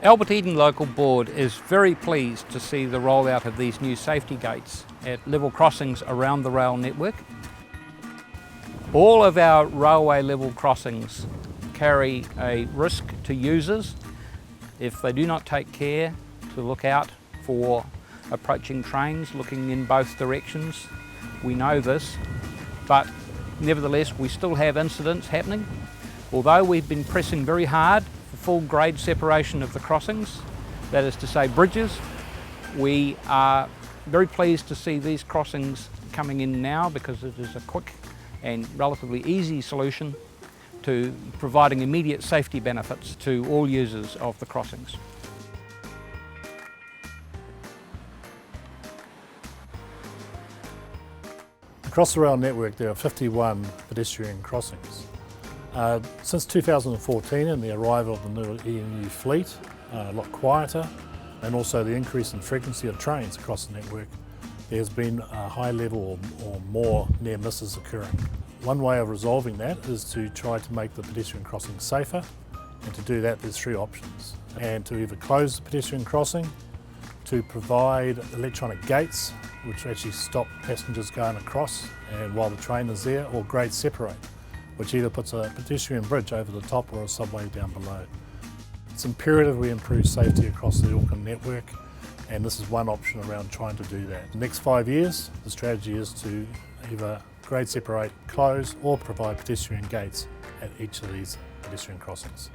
Albert Eden Local Board is very pleased to see the rollout of these new safety gates at level crossings around the rail network. All of our railway level crossings carry a risk to users if they do not take care to look out for approaching trains looking in both directions. We know this, but nevertheless we still have incidents happening. Although we've been pressing very hard for full grade separation of the crossings, that is to say bridges, we are very pleased to see these crossings coming in now because it is a quick and relatively easy solution to providing immediate safety benefits to all users of the crossings. Across the rail network there are 51 pedestrian crossings. Since 2014 and the arrival of the new EMU fleet, a lot quieter, and also the increase in frequency of trains across the network, there's been a high level or more near misses occurring. One way of resolving that is to try to make the pedestrian crossing safer, and to do that there's three options. And to either close the pedestrian crossing, to provide electronic gates which actually stop passengers going across and while the train is there, or grade separate, which either puts a pedestrian bridge over the top or a subway down below. It's imperative we improve safety across the Auckland network, and this is one option around trying to do that. The next 5 years, the strategy is to either grade separate, close, or provide pedestrian gates at each of these pedestrian crossings.